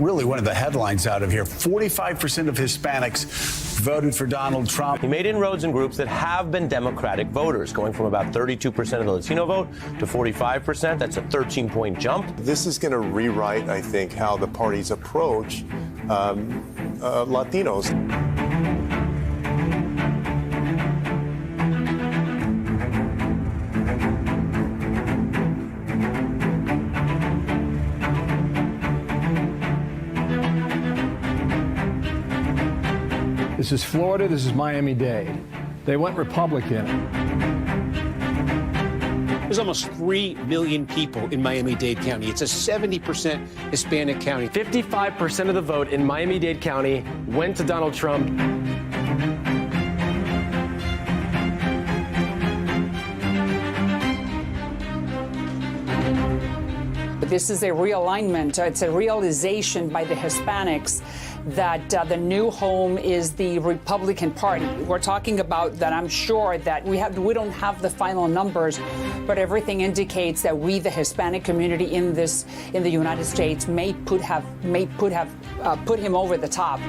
really one of the headlines out of here. 45% of Hispanics voted for Donald Trump. He made inroads in groups that have been Democratic voters, going from about 32% of the Latino vote to 45%. That's a 13-point jump. This is going to rewrite, I think, how the parties approach Latinos. This is Florida, this is Miami-Dade. They went Republican. There's almost 3 million people in Miami-Dade County. It's a 70% Hispanic county. 55% of the vote in Miami-Dade County went to Donald Trump. This is a realignment. It's a realization by the Hispanics that the new home is the Republican Party. We're talking about that. I'm sure that we don't have the final numbers, but everything indicates that we, the Hispanic community in the United States, may put him over the top.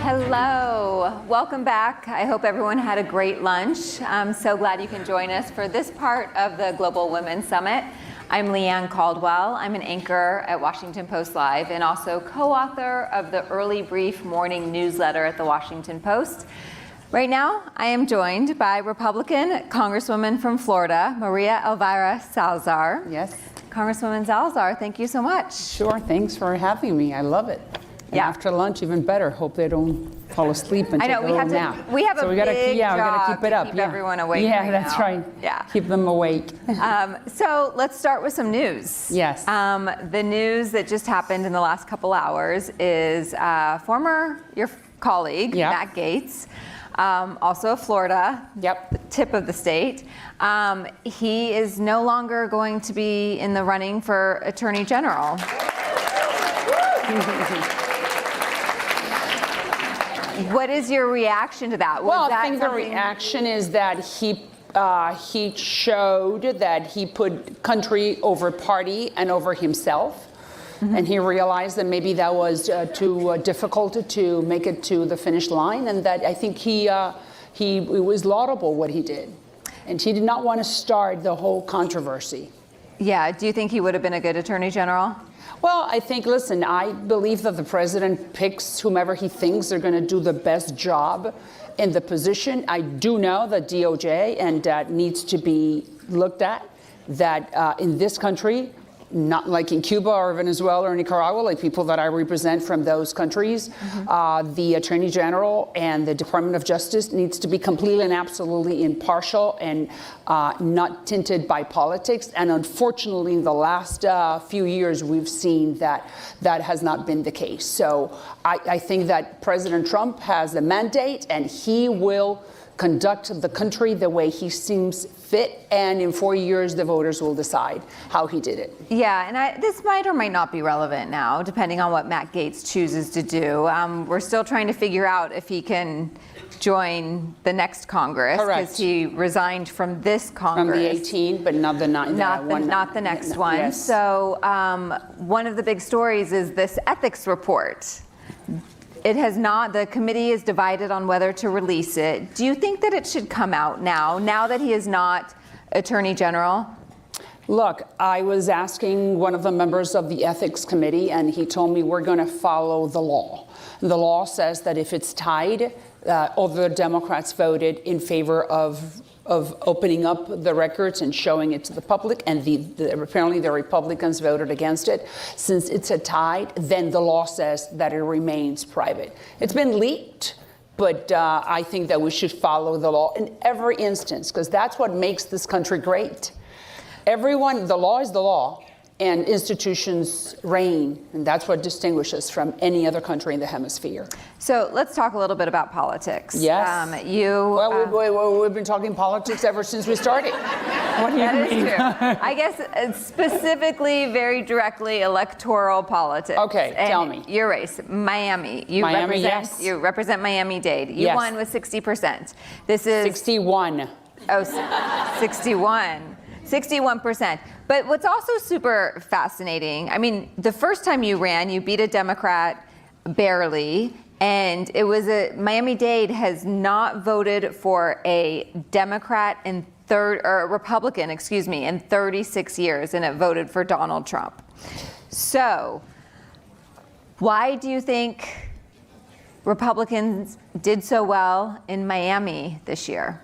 Hello, welcome back. I hope everyone had a great lunch. I'm so glad you can join us for this part of the Global Women's Summit. I'm Leanne Caldwell. I'm an anchor at Washington Post Live and also co-author of the Early Brief morning newsletter at the Washington Post. Right now, I am joined by Republican Congresswoman from Florida, María Elvira Salazar. Yes. Congresswoman Salazar, thank you so much. Sure, thanks for having me. I love it. And yeah. After lunch, even better. Hope they don't fall asleep and I know, take a little nap. We have so a we gotta, big we gotta keep it up. keep everyone awake. Yeah, right that's now. right. Yeah. Keep them awake. So let's start with some news. Yes. The news that just happened in the last couple hours is your colleague, Yep. Matt Gaetz, also of Florida, Yep. the tip of the state. He is no longer going to be in the running for Attorney General. What is your reaction to that? Well, I think the reaction is that he showed that he put country over party and over himself. Mm-hmm. And he realized that maybe that was too difficult to make it to the finish line, and that I think it was laudable what he did. And he did not want to start the whole controversy. Yeah, do you think he would have been a good Attorney General? Well, I think, listen, I believe that the president picks whomever he thinks are going to do the best job in the position. I do know that DOJ and needs to be looked at, that in this country, not like in Cuba or Venezuela or Nicaragua, like people that I represent from those countries, mm-hmm. The Attorney General and the Department of Justice needs to be completely and absolutely impartial and not tinted by politics. And unfortunately, in the last few years, we've seen that has not been the case. So I think that President Trump has a mandate, and he will conduct the country the way he seems fit, and in 4 years the voters will decide how he did it. Yeah, and this might or might not be relevant now, depending on what Matt Gaetz chooses to do. We're still trying to figure out if he can join the next Congress, because he resigned from this Congress. From the 18, but not the not the next one. Yes. So one of the big stories is this ethics report. The committee is divided on whether to release it. Do you think that it should come out now that he is not Attorney General? Look, I was asking one of the members of the ethics committee, and he told me we're going to follow the law. The law says that if it's tied, all the Democrats voted in favor of opening up the records and showing it to the public, and apparently the Republicans voted against it. Since it's a tie, then the law says that it remains private. It's been leaked, but I think that we should follow the law in every instance, because that's what makes this country great. The law is the law, and institutions reign, and that's what distinguishes from any other country in the hemisphere. So let's talk a little bit about politics. Yes. We've been talking politics ever since we started. What do you mean? That is true. I guess specifically, very directly, electoral politics. Okay, tell me. Your race, Miami. You represent Miami-Dade. You won with 60%. This is 61. Oh, 61. 61%. But what's also super fascinating, I mean, the first time you ran, you beat a Democrat barely, and it was Miami-Dade has not voted for a Democrat in Republican, in 36 years, and it voted for Donald Trump. So, why do you think Republicans did so well in Miami this year?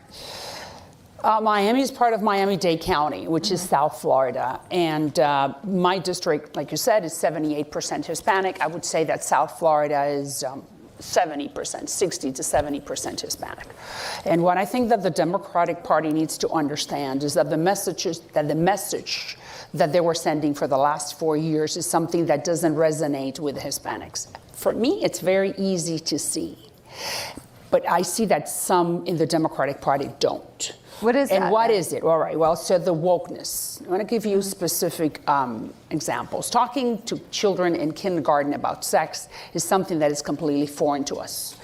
Miami is part of Miami-Dade County, which is South Florida. And my district, like you said, is 78% Hispanic. I would say that South Florida is 70%, 60 to 70% Hispanic. And what I think that the Democratic Party needs to understand is that the message that they were sending for the last 4 years is something that doesn't resonate with Hispanics. For me, it's very easy to see. But I see that some in the Democratic Party don't. What is that? And what is it? All right, well, so the wokeness. I want to give you specific examples. Talking to children in kindergarten about sex is something that is completely foreign to us.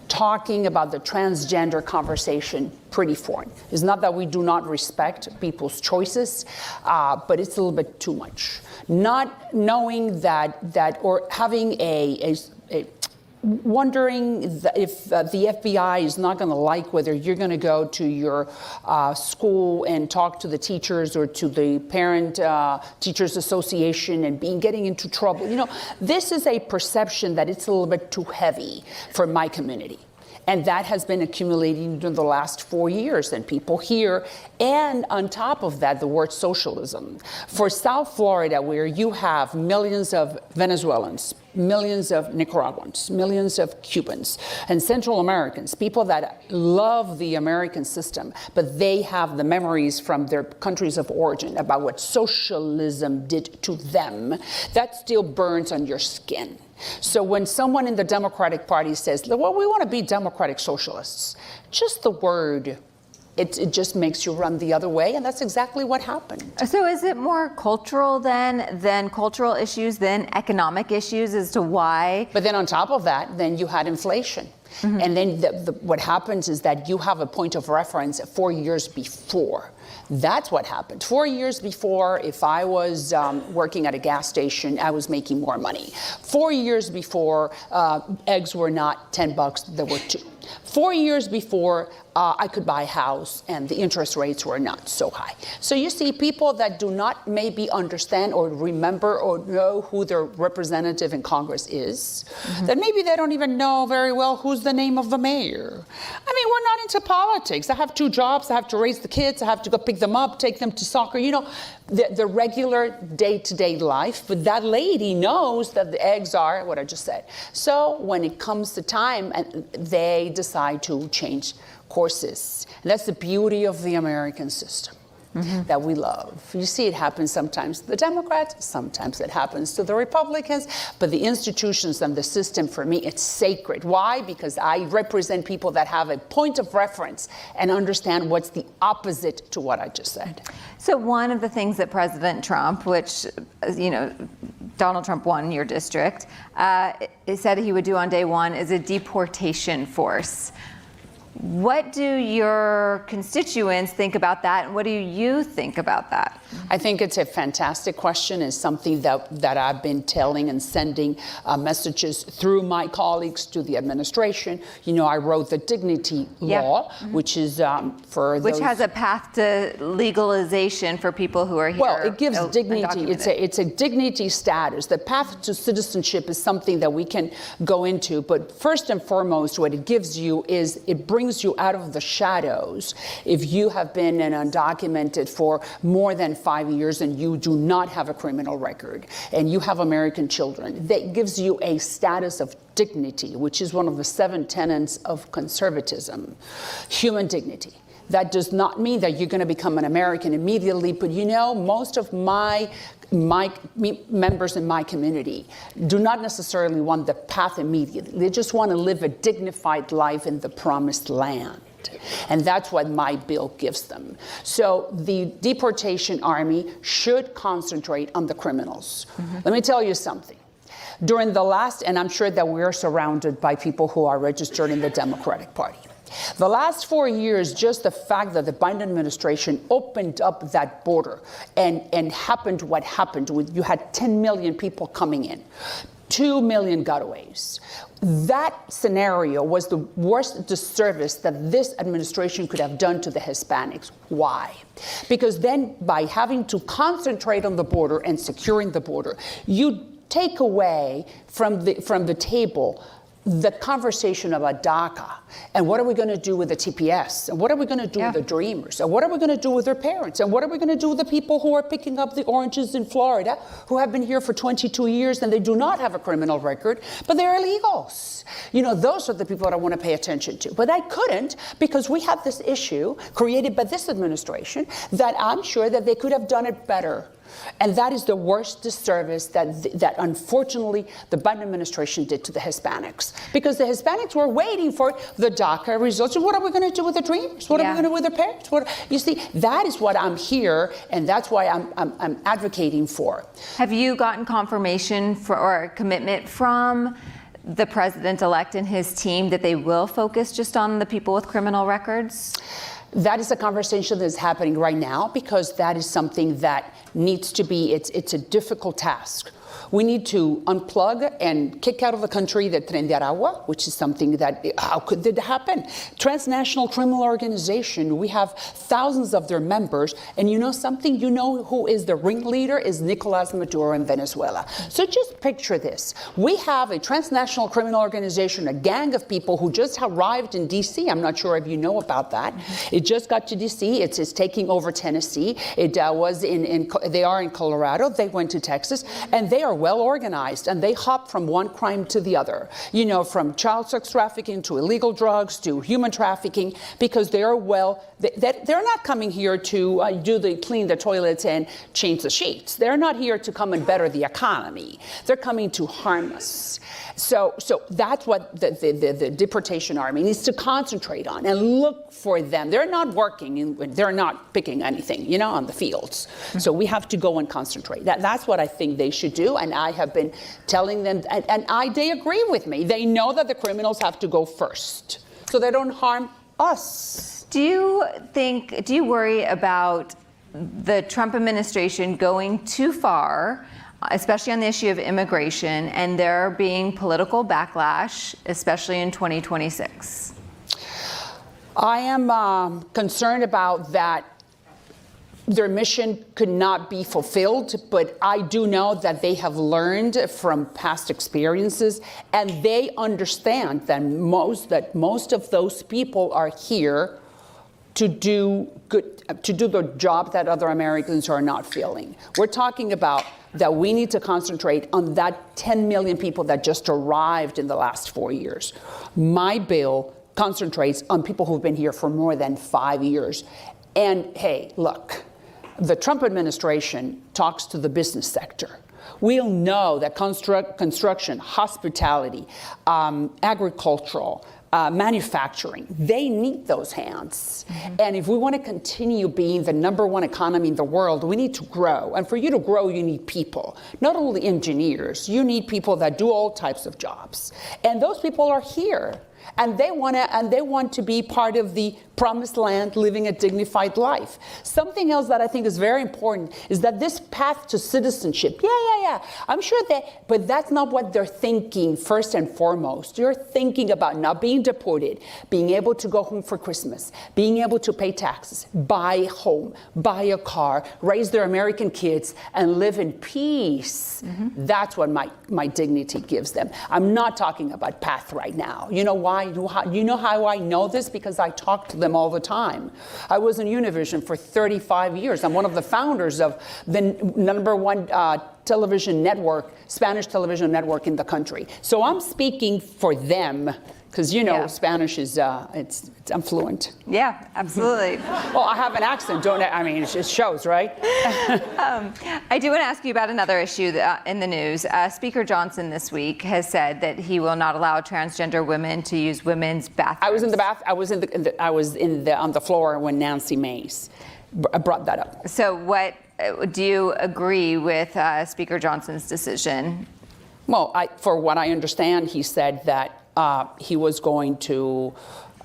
Talking about the transgender conversation, pretty foreign. It's not that we do not respect people's choices, but it's a little bit too much. Not knowing that or having wondering if the FBI is not going to like whether you're going to go to your school and talk to the teachers or to the parent teachers association and getting into trouble. You know, this is a perception that it's a little bit too heavy for my community. And that has been accumulating during the last 4 years, and people hear. And on top of that, the word socialism. For South Florida, where you have millions of Venezuelans, millions of Nicaraguans, millions of Cubans, and Central Americans, people that love the American system, but they have the memories from their countries of origin about what socialism did to them, that still burns on your skin. So when someone in the Democratic Party says, well, we want to be democratic socialists, just the word, it just makes you run the other way, and that's exactly what happened. So is it more cultural than cultural issues, than economic issues as to why? But then on top of that, then you had inflation. Mm-hmm. And then what happens is that you have a point of reference 4 years before. That's what happened. 4 years before, if I was working at a gas station, I was making more money. 4 years before, eggs were not $10, they were $2. 4 years before, I could buy a house and the interest rates were not so high. So you see people that do not maybe understand or remember or know who their representative in Congress is, that maybe they don't even know very well who's the name of the mayor. I mean, we're not into politics. I have 2 jobs. I have to raise the kids. I have to go pick them up, take them to soccer, you know, the regular day-to-day life. But that lady knows that the eggs are what I just said. So when it comes to time, they decide to change courses. And that's the beauty of the American system that we love. You see it happens sometimes to the Democrats, sometimes it happens to the Republicans, but the institutions and the system, for me, it's sacred. Why? Because I represent people that have a point of reference and understand what's the opposite to what I just said. So one of the things that President Trump, which, you know, Donald Trump won your district, he said he would do on day one is a deportation force. What do your constituents think about that, and what do you think about that? I think it's a fantastic question. It's something that I've been telling and sending messages through my colleagues to the administration. You know, I wrote the Dignity Law, which is for those... Which has a path to legalization for people who are here. Well, it gives dignity. It's a dignity status. The path to citizenship is something that we can go into, but first and foremost, what it gives you is it brings you out of the shadows. If you have been an undocumented for more than 5 years and you do not have a criminal record and you have American children, that gives you a status of dignity, which is one of the 7 tenets of conservatism, human dignity. That does not mean that you're going to become an American immediately, but you know, most of my members in my community do not necessarily want the path immediately. They just want to live a dignified life in the promised land. And that's what my bill gives them. So the deportation army should concentrate on the criminals. Let me tell you something. During the last, and I'm sure that we're surrounded by people who are registered in the Democratic Party. The last 4 years, just the fact that the Biden administration opened up that border and happened what happened, you had 10 million people coming in, 2 million gotaways. That scenario was the worst disservice that this administration could have done to the Hispanics. Why? Because then by having to concentrate on the border and securing the border, you take away from the table the conversation about DACA and what are we going to do with the TPS and what are we going to do with the Dreamers and what are we going to do with their parents and what are we going to do with the people who are picking up the oranges in Florida who have been here for 22 years and they do not have a criminal record, but they're illegals. You know, those are the people that I want to pay attention to. But I couldn't because we have this issue created by this administration that I'm sure that they could have done it better. And that is the worst disservice that unfortunately the Biden administration did to the Hispanics. Because the Hispanics were waiting for the DACA results. What are we going to do with the Dreamers? What are we going to do with their parents? You see, that is what I'm here, and that's why I'm advocating for. Have you gotten confirmation or commitment from the president-elect and his team that they will focus just on the people with criminal records? That is a conversation that is happening right now because that is something that needs to be, it's a difficult task. We need to unplug and kick out of the country the Tren de Aragua, which is something that, how could that happen? Transnational criminal organization, we have thousands of their members, and you know something? You know who is the ringleader is Nicolas Maduro in Venezuela. So just picture this. We have a transnational criminal organization, a gang of people who just arrived in D.C. I'm not sure if you know about that. It just got to D.C. It's taking over Tennessee. It was they are in Colorado. They went to Texas, and they are well organized, and they hop from one crime to the other, you know, from child sex trafficking to illegal drugs to human trafficking, because they are they're not coming here to clean the toilets and change the sheets. They're not here to come and better the economy. They're coming to harm us. So that's what the deportation army needs to concentrate on and look for them. They're not working, they're not picking anything, you know, on the fields. So we have to go and concentrate. That's what I think they should do. And I have been telling them, and they agree with me. They know that the criminals have to go first so they don't harm us. Do you worry about the Trump administration going too far, especially on the issue of immigration, and there being political backlash, especially in 2026? I am concerned about that. Their mission could not be fulfilled, but I do know that they have learned from past experiences, and they understand that most of those people are here to do the job that other Americans are not feeling. We're talking about that we need to concentrate on that 10 million people that just arrived in the last 4 years. My bill concentrates on people who've been here for more than 5 years. And hey, look, the Trump administration talks to the business sector. We'll know that construction, hospitality, agricultural, manufacturing, they need those hands. Mm-hmm. And if we want to continue being the #1 economy in the world, we need to grow. And for you to grow, you need people, not only engineers, you need people that do all types of jobs. And those people are here. And they want to be part of the promised land, living a dignified life. Something else that I think is very important is that this path to citizenship, I'm sure but that's not what they're thinking first and foremost. You're thinking about not being deported, being able to go home for Christmas, being able to pay taxes, buy a home, buy a car, raise their American kids, and live in peace. Mm-hmm. That's what my dignity gives them. I'm not talking about path right now. You know why? You know how I know this? Because I talk to them all the time. I was in Univision for 35 years. I'm one of the founders of the #1 television network, Spanish television network in the country. So I'm speaking for them. Because, you know, Spanish is, I'm fluent. Yeah, absolutely. Well, I have an accent, don't I? I mean, it shows, right? I do want to ask you about another issue in the news. Speaker Johnson this week has said that he will not allow transgender women to use women's bathrooms. I was on the floor when Nancy Mace brought that up. So do you agree with Speaker Johnson's decision? Well, for what I understand, he said that he was going to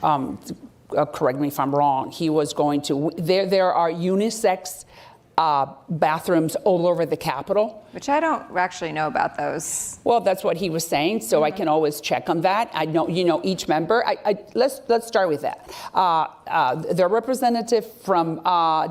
correct me if I'm wrong, he was going to, there are unisex bathrooms all over the Capitol. Which I don't actually know about those. Well, that's what he was saying, so I can always check on that. I know, each member. Let's start with that. The representative from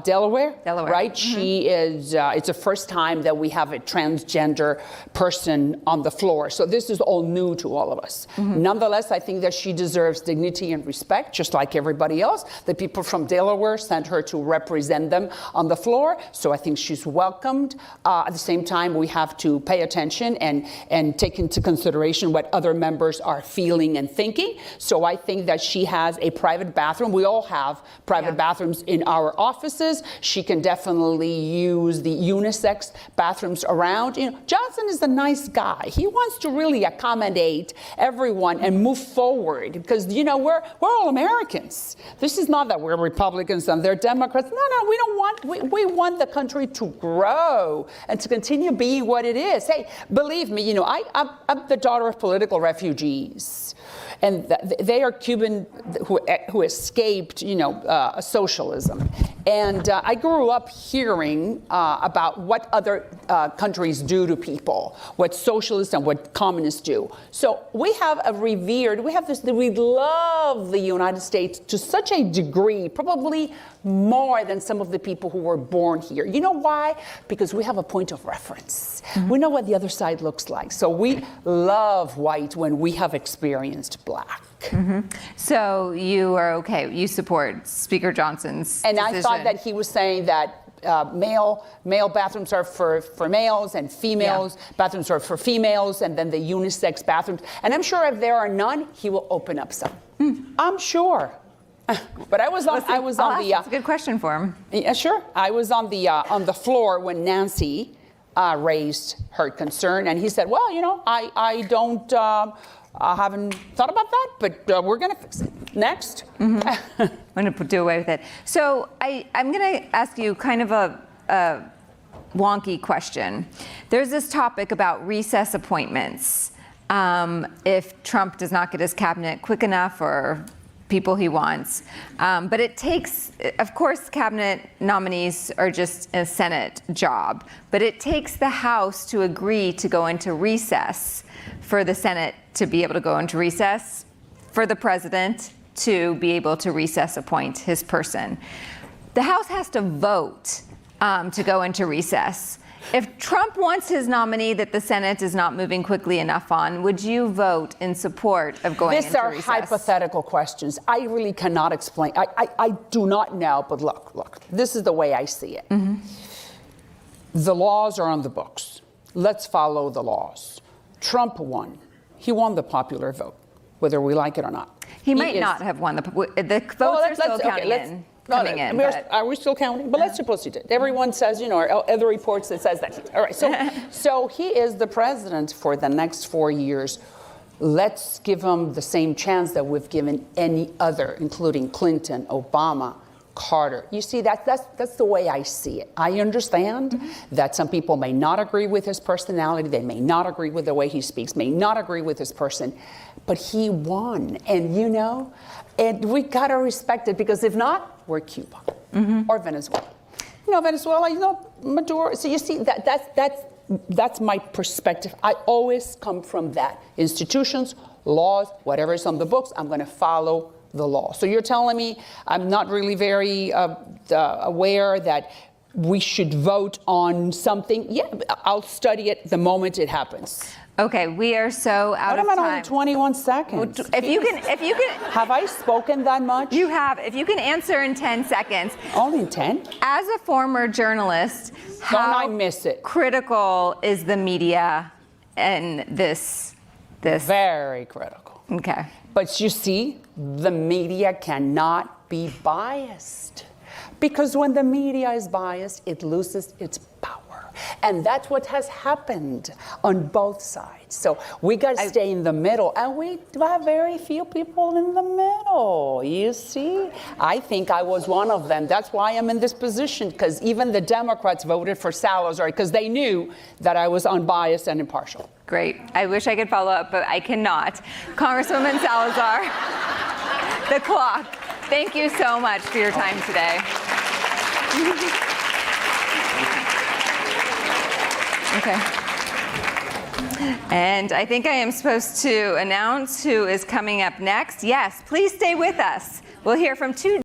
Delaware, right? She is. It's the first time that we have a transgender person on the floor, so this is all new to all of us. Nonetheless, I think that she deserves dignity and respect, just like everybody else. The people from Delaware sent her to represent them on the floor, so I think she's welcomed. At the same time, we have to pay attention and take into consideration what other members are feeling and thinking. So I think that she has a private bathroom. We all have private bathrooms in our offices. She can definitely use the unisex bathrooms around. Johnson is a nice guy. He wants to really accommodate everyone and move forward because, we're all Americans. This is not that we're Republicans and they're Democrats. No, we don't want, we want the country to grow and to continue being what it is. Hey, believe me, I'm the daughter of political refugees, and they are Cuban who escaped, socialism. And I grew up hearing about what other countries do to people, what socialists and what communists do. So we have we love the United States to such a degree, probably more than some of the people who were born here. You know why? Because we have a point of reference. We know what the other side looks like. So we love white when we have experienced black. So you are okay. You support Speaker Johnson's decision. I thought that he was saying that male bathrooms are for males and females bathrooms are for females, and then the unisex bathrooms. And I'm sure if there are none, he will open up some. I'm sure. But I was on the. That's a good question for him. Yeah, sure. I was on the floor when Nancy raised her concern, and he said, "Well, I don't." I haven't thought about that, but we're going to fix it. Next. I'm going to do away with it. So I'm going to ask you kind of a wonky question. There's this topic about recess appointments. If Trump does not get his cabinet quick enough or people he wants. But it takes, of course, cabinet nominees are just a Senate job, but it takes the House to agree to go into recess for the Senate to be able to go into recess, for the president to be able to recess appoint his person. The House has to vote to go into recess. If Trump wants his nominee that the Senate is not moving quickly enough on, would you vote in support of going into recess? These are hypothetical questions. I really cannot explain. I do not know, but look, this is the way I see it. The laws are on the books. Let's follow the laws. Trump won. He won the popular vote, whether we like it or not. He might not have won. The votes are still counting in. Are we still counting? But let's suppose he did. Everyone says, or other reports that says that. All right, so he is the president for the next 4 years. Let's give him the same chance that we've given any other, including Clinton, Obama, Carter. You see, that's the way I see it. I understand that some people may not agree with his personality. They may not agree with the way he speaks, may not agree with his person, but he won. And and we got to respect it, because if not, we're Cuba or Venezuela. Venezuela, Maduro. So you see, that's my perspective. I always come from that. Institutions, laws, whatever is on the books, I'm going to follow the law. So you're telling me I'm not really very aware that we should vote on something? Yeah, I'll study it the moment it happens. Okay, we are so out of time. Only 21 seconds. If you can, have I spoken that much? You have. If you can answer in 10 seconds. Only 10? As a former journalist, don't I miss it? Critical is the media in this? Very critical. Okay. But you see, the media cannot be biased, because when the media is biased, it loses its power. And that's what has happened on both sides. So we got to stay in the middle, and we have very few people in the middle. You see, I think I was one of them. That's why I'm in this position, because even the Democrats voted for Salazar, because they knew that I was unbiased and impartial. Great. I wish I could follow up, but I cannot. Congresswoman Salazar, the clock. Thank you so much for your time today. Okay. And I think I am supposed to announce who is coming up next. Yes, please stay with us. We'll hear from two